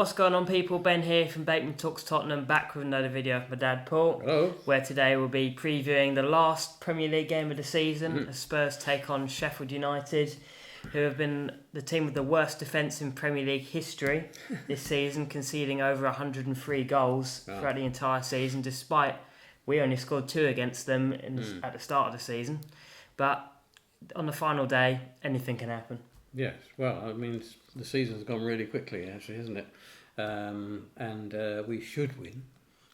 What's going on, people? Ben here from Bateman Talks Tottenham, back with another video of my dad Paul. Hello. Where today we'll be previewing the last Premier League game of the season as Spurs take on Sheffield United, who have been the team with the worst defence in Premier League history this season, conceding over 103 goals throughout the entire season, despite we only scored 2 against them at the start of the season. But on the final day, anything can happen. Yes, well, I mean, the season's gone really quickly, actually, hasn't it? And we should win.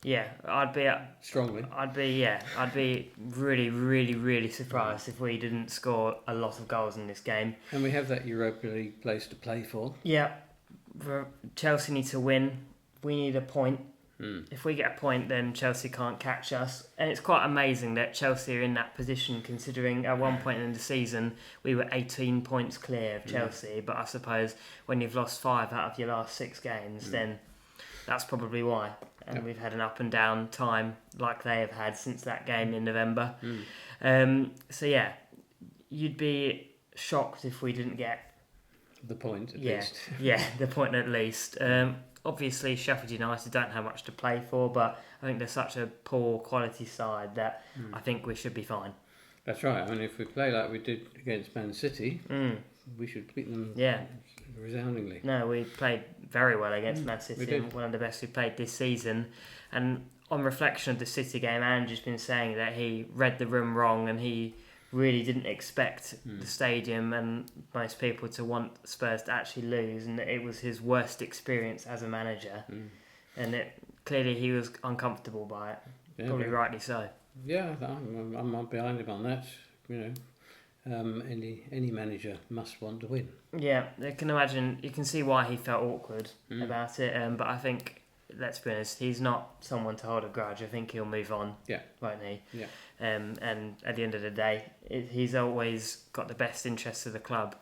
Yeah, I'd be strongly. I'd be really, really, really surprised if we didn't score a lot of goals in this game. And we have that Europa League place to play for. Yeah, Chelsea need to win. We need a point. If we get a point, then Chelsea can't catch us. And it's quite amazing that Chelsea are in that position, considering at one point in the season we were 18 points clear of Chelsea. But I suppose when you've lost 5 out of your last 6 games, then that's probably why. And we've had an up and down time like they have had since that game in November. So yeah, you'd be shocked if we didn't get the point at least. Yeah, the point at least. Obviously, Sheffield United don't have much to play for, but I think they're such a poor quality side that I think we should be fine. That's right. I mean, if we play like we did against Man City, we should beat them resoundingly. No, we played very well against Man City, one of the best we played this season. And on reflection of the City game, Andrew's been saying that he read the room wrong and he really didn't expect the stadium and most people to want Spurs to actually lose, and that it was his worst experience as a manager. And clearly he was uncomfortable by it, probably rightly so. Yeah, I'm behind him on that. You know, any manager must want to win. Yeah, I can imagine. You can see why he felt awkward about it. But I think, let's be honest, he's not someone to hold a grudge. I think he'll move on. Yeah, won't he? Yeah. And at the end of the day, he's always got the best interests of the club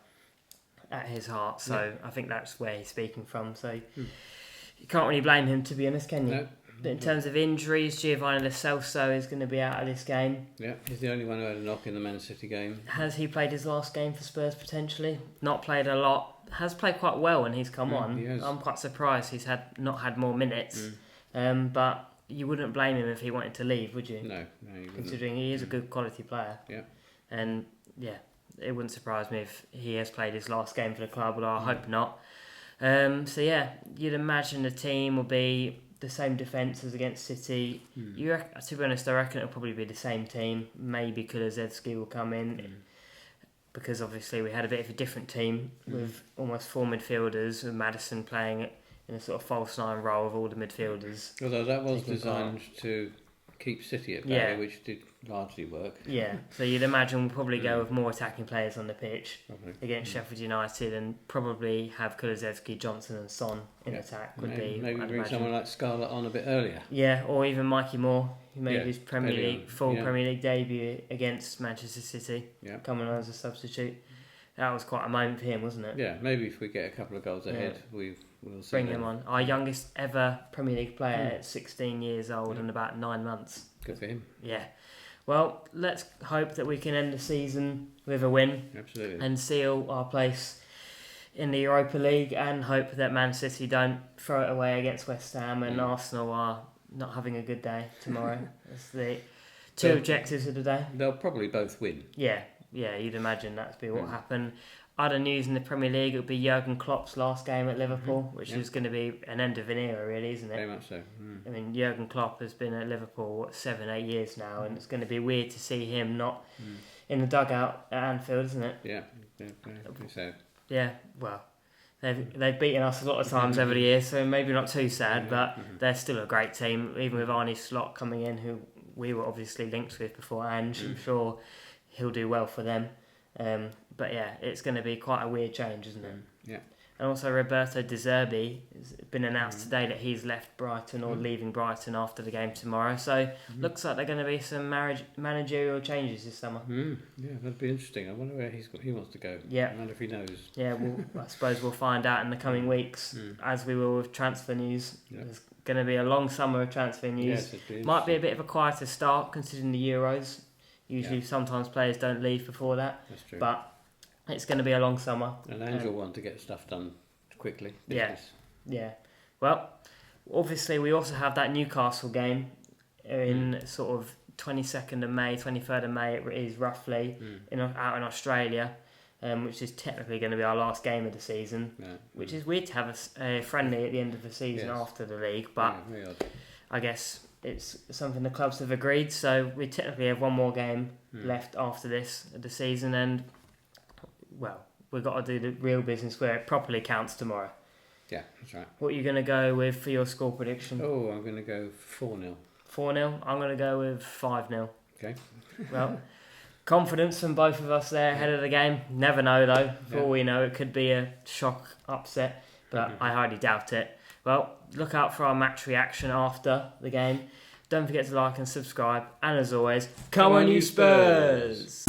at his heart. So I think that's where he's speaking from. So you can't really blame him, to be honest, can you? No. But in terms of injuries, Giovanni Lo Celso is going to be out of this game. Yeah, he's the only one who had a knock in the Man City game. Has he played his last game for Spurs potentially? Not played a lot. Has played quite well when he's come on. He I'm quite surprised he's not had more minutes. But you wouldn't blame him if he wanted to leave, would you? No, you wouldn't. Considering he is a good quality player. Yeah. And yeah, it wouldn't surprise me if he has played his last game for the club, although I hope not. So yeah, you'd imagine the team will be the same defence as against City. To be honest, I reckon it'll probably be the same team. Maybe Kulusevski will come in because obviously we had a bit of a different team with almost 4 midfielders, with Maddison playing in a sort of false 9 role of all the midfielders. Although that was designed to keep City at bay, which did largely work. Yeah, so you'd imagine we'll probably go with more attacking players on the pitch against Sheffield United, and probably have Kulusevski, Johnson and Son in attack. Maybe bring someone like Scarlett on a bit earlier. Yeah, or even Mikey Moore, who made his Premier League debut against Manchester City, coming on as a substitute. That was quite a moment for him, wasn't it? Yeah, maybe if we get a couple of goals ahead, we'll see. Bring him on. Our youngest ever Premier League player at 16 years old and about 9 months. Good for him. Yeah. Well, let's hope that we can end the season with a win. Absolutely. And seal our place in the Europa League, and hope that Man City don't throw it away against West Ham and Arsenal are not having a good day tomorrow. That's the two objectives of the day. They'll probably both win. Yeah, you'd imagine that'd be what happened. Other news in the Premier League, it would be Jurgen Klopp's last game at Liverpool, which is going to be an end of an era, really, isn't it? Very much so. I mean, Jurgen Klopp has been at Liverpool 7-8 years now, and it's going to be weird to see him not in the dugout at Anfield, isn't it? Yeah, pretty sad. Yeah, well, they've beaten us a lot of times over the years, so maybe not too sad, but they're still a great team, even with Arne Slot coming in, who we were obviously linked with before, and I'm sure he'll do well for them. But yeah, it's going to be quite a weird change, isn't it? Yeah. And also Roberto De Zerbi has been announced today that he's left Brighton or leaving Brighton after the game tomorrow. So looks like there are going to be some managerial changes this summer. Yeah, that'd be interesting. I wonder where he wants to go. Yeah. I wonder if he knows. Yeah, I suppose we'll find out in the coming weeks, as we will with transfer news. Yeah. There's going to be a long summer of transfer news. Yes, might be a bit of a quieter start considering the Euros. Usually sometimes players don't leave before that. That's true. But it's going to be a long summer. And Angel want to get stuff done quickly. Yeah. Well, obviously we also have that Newcastle game in sort of 22nd of May, 23rd of May it is roughly, out in Australia, which is technically going to be our last game of the season, which is weird to have a friendly at the end of the season after the league, but I guess it's something the clubs have agreed, so we technically have one more game left after this of the season, and, well, we've got to do the real business where it properly counts tomorrow. Yeah, that's right. What are you going to go with for your score prediction? Oh, I'm going to go 4-0. 4-0? I'm going to go with 5-0. Okay. Well, confidence from both of us there ahead of the game. Never know, though. For all we know, it could be a shock upset, but I highly doubt it. Well, look out for our match reaction after the game. Don't forget to like and subscribe. And as always, come on you Spurs!